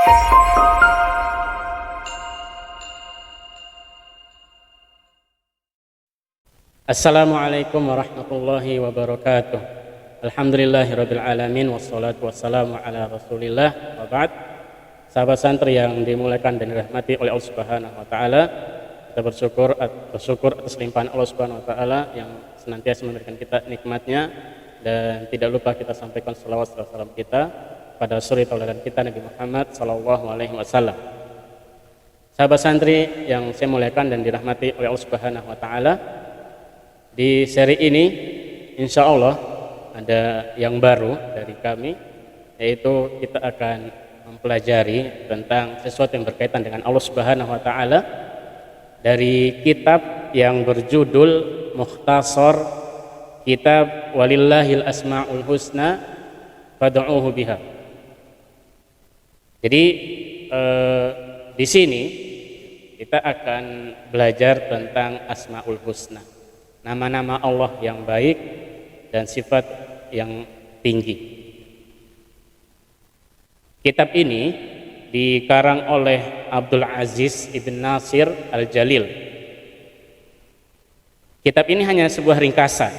Assalamualaikum warahmatullahi wabarakatuh. Alhamdulillahirabbil alamin wassalatu wassalamu ala Rasulillah wa ba'd. Sahabat santri yang dimuliakan dan dirahmati oleh Allah Subhanahu wa taala, kita bersyukur atas limpahan Allah Subhanahu wa taala yang senantiasa memberikan kita nikmatnya, dan tidak lupa kita sampaikan salawat serta salam kita pada suri tauladan kita Nabi Muhammad sallallahu alaihi wasallam. Sahabat santri yang saya muliakan dan dirahmati oleh Allah Subhanahu wa taala, di seri ini insya Allah ada yang baru dari kami, yaitu kita akan mempelajari tentang sesuatu yang berkaitan dengan Allah Subhanahu wa taala dari kitab yang berjudul Mukhtasar Kitab Walillahil Asmaul Husna Fad'uuhu biha. Jadi di sini kita akan belajar tentang Asmaul Husna, nama-nama Allah yang baik dan sifat yang tinggi. Kitab ini dikarang oleh Abdul Aziz Ibn Nasir Al-Jalil. Kitab ini hanya sebuah ringkasan,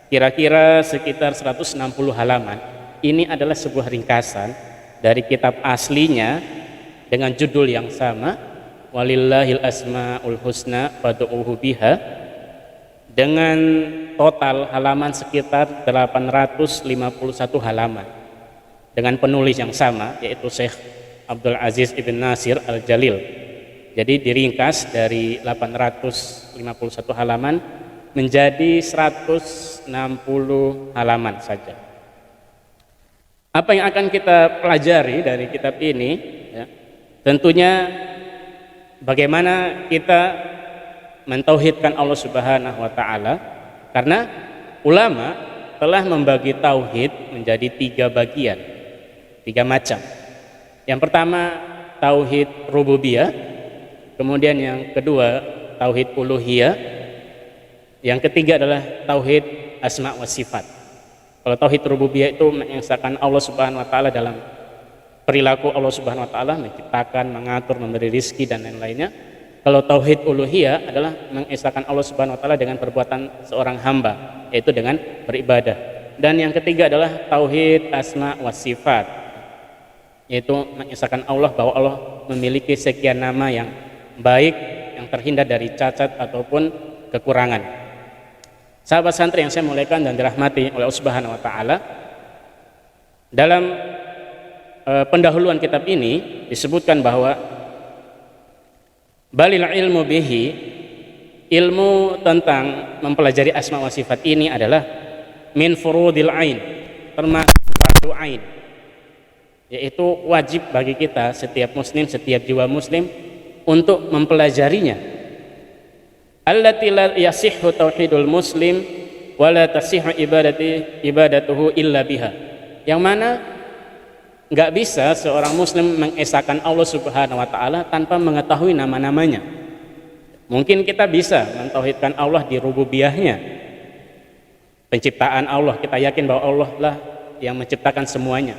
kira-kira sekitar 160 halaman. Ini adalah sebuah ringkasan dari kitab aslinya dengan judul yang sama, Walillahil Asmaul Husna Fad'uuhu biha, dengan total halaman sekitar 851 halaman, dengan penulis yang sama, yaitu Syekh Abdul Aziz Ibn Nasir Al-Jalil. Jadi diringkas dari 851 halaman menjadi 160 halaman saja. Apa yang akan kita pelajari dari kitab ini, ya, tentunya bagaimana kita mentauhidkan Allah Subhanahu wa taala, karena ulama telah membagi tauhid menjadi 3 bagian, 3 macam. Yang pertama tauhid rububiyah, kemudian yang kedua tauhid uluhiyah, yang ketiga adalah tauhid asma wa sifat. Kalau tauhid rububiyah itu mengesahkan Allah Subhanahu wa taala dalam perilaku Allah Subhanahu wa taala, menciptakan, mengatur, memberi rizki dan lain-lainnya. Kalau tauhid uluhiyah adalah mengesahkan Allah Subhanahu wa taala dengan perbuatan seorang hamba, yaitu dengan beribadah. Dan yang ketiga adalah tauhid asma wa sifat, yaitu mengesahkan Allah bahwa Allah memiliki sekian nama yang baik, yang terhindar dari cacat ataupun kekurangan. Sahabat santri yang saya muliakan dan dirahmati oleh Allah Subhanahu wa taala, dalam pendahuluan kitab ini disebutkan bahwa balil ilmu bihi, ilmu tentang mempelajari asma wa sifat ini adalah min furudil ain, termasuk fardu ain, yaitu wajib bagi kita, setiap muslim, setiap jiwa muslim untuk mempelajarinya. Allati la yasihhu tauhidul muslim wa la tasihhu ibadatuhu illa biha, yang mana nggak bisa seorang muslim mengesahkan Allah Subhanahu wa taala tanpa mengetahui nama-namanya. Mungkin kita bisa mentauhidkan Allah di rububiyahnya, penciptaan Allah, kita yakin bahwa Allah lah yang menciptakan semuanya,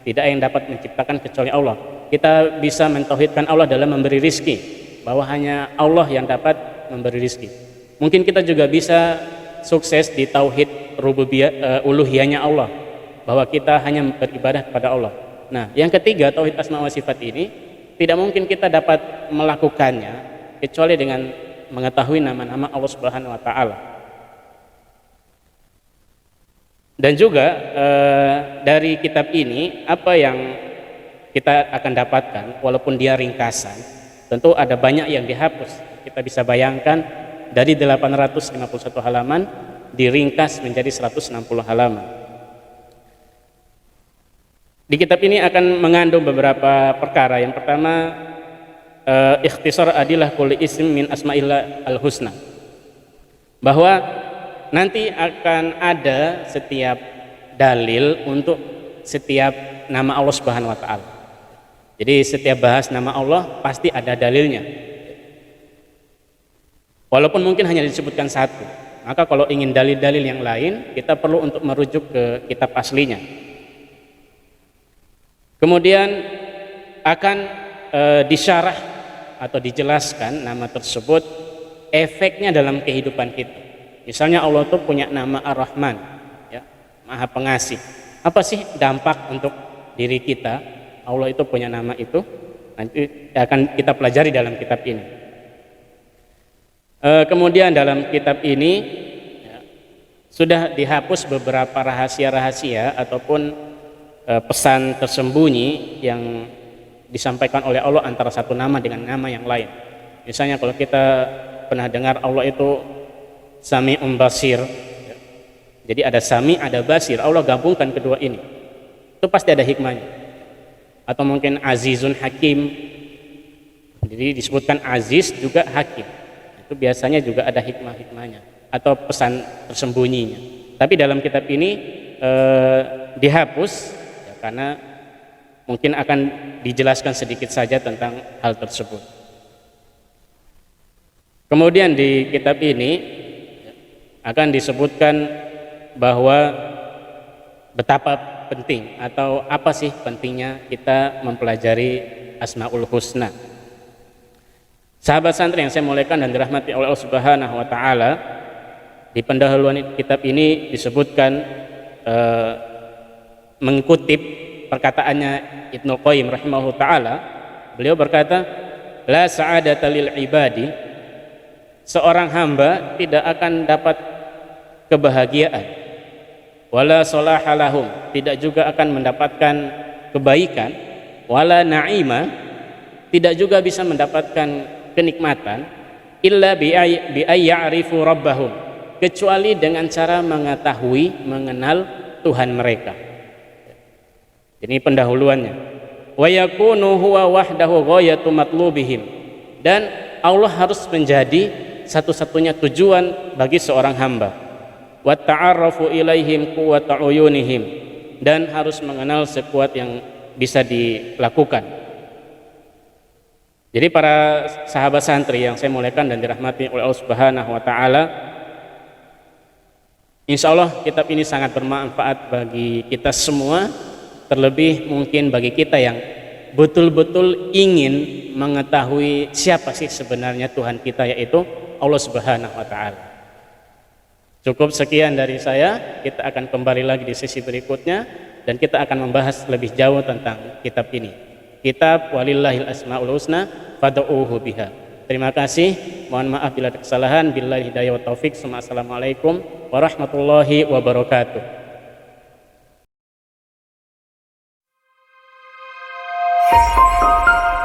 tidak yang dapat menciptakan kecuali Allah. Kita bisa mentauhidkan Allah dalam memberi rizki, bahwa hanya Allah yang dapat memberi rizki. Mungkin kita juga bisa sukses di tauhid rububiyah, uluhiyahnya Allah, bahwa kita hanya beribadah kepada Allah. Nah, yang ketiga, tauhid asma wa sifat ini tidak mungkin kita dapat melakukannya kecuali dengan mengetahui nama-nama Allah Subhanahu wa taala. Dan juga dari kitab ini apa yang kita akan dapatkan, walaupun dia ringkasan, tentu ada banyak yang dihapus. Kita bisa bayangkan dari 851 halaman diringkas menjadi 160 halaman. Di kitab ini akan mengandung beberapa perkara. Yang pertama, ikhtisar adilah kulli ism min asma'illah al-husna, bahwa nanti akan ada setiap dalil untuk setiap nama Allah Subhanahu wa taala. Jadi setiap bahas nama Allah pasti ada dalilnya, walaupun mungkin hanya disebutkan satu. Maka kalau ingin dalil-dalil yang lain, kita perlu untuk merujuk ke kitab aslinya. Kemudian akan disyarah atau dijelaskan nama tersebut efeknya dalam kehidupan kita. Misalnya Allah itu punya nama Ar-Rahman, ya, Maha Pengasih. Apa sih dampak untuk diri kita? Allah itu punya nama itu. Nanti akan kita pelajari dalam kitab ini. Kemudian dalam kitab ini ya, sudah dihapus beberapa rahasia-rahasia ataupun pesan tersembunyi yang disampaikan oleh Allah antara satu nama dengan nama yang lain. Misalnya kalau kita pernah dengar Allah itu Sami'un Basir, ya. Jadi ada Sami, ada Basir. Allah gabungkan kedua ini. Itu pasti ada hikmahnya. Atau mungkin Azizun Hakim. Jadi disebutkan Aziz juga Hakim. Itu biasanya juga ada hikmah-hikmahnya atau pesan tersembunyinya. Tapi dalam kitab ini dihapus ya, karena mungkin akan dijelaskan sedikit saja tentang hal tersebut. Kemudian di kitab ini akan disebutkan bahwa betapa penting atau apa sih pentingnya kita mempelajari Asmaul Husna. Sahabat santri yang saya muliakan dan dirahmati oleh Allah Subhanahu wa taala, di pendahuluan kitab ini disebutkan mengutip perkataannya Ibnu Qayyim rahimahullah taala. Beliau berkata, la sa'adata lil ibadi, seorang hamba tidak akan dapat kebahagiaan, wala salaha lahum, tidak juga akan mendapatkan kebaikan, wala na'ima, tidak juga bisa mendapatkan kenikmatan, illa bi ayya'rifu rabbahum, kecuali dengan cara mengetahui, mengenal Tuhan mereka. Ini pendahuluannya. Wa yakunu huwa wahdahu ghayatu matlubihim, dan Allah harus menjadi satu-satunya tujuan bagi seorang hamba. Wa ta'arrafu ilaihim quwwata uyunihim, dan harus mengenal sekuat yang bisa dilakukan. Jadi para sahabat santri yang saya muliakan dan dirahmati oleh Allah Subhanahu wa taala, insyaallah kitab ini sangat bermanfaat bagi kita semua. Terlebih mungkin bagi kita yang betul-betul ingin mengetahui siapa sih sebenarnya Tuhan kita, yaitu Allah Subhanahu wa taala. Cukup sekian dari saya, kita akan kembali lagi di sesi berikutnya dan kita akan membahas lebih jauh tentang kitab ini. Kitab Walillahil Asmaul Husna fad'uuhu biha. Terima kasih, mohon maaf bila ada kesalahan. Billahi hidayah wa taufik. Assalamualaikum warahmatullahi wabarakatuh. Thank you.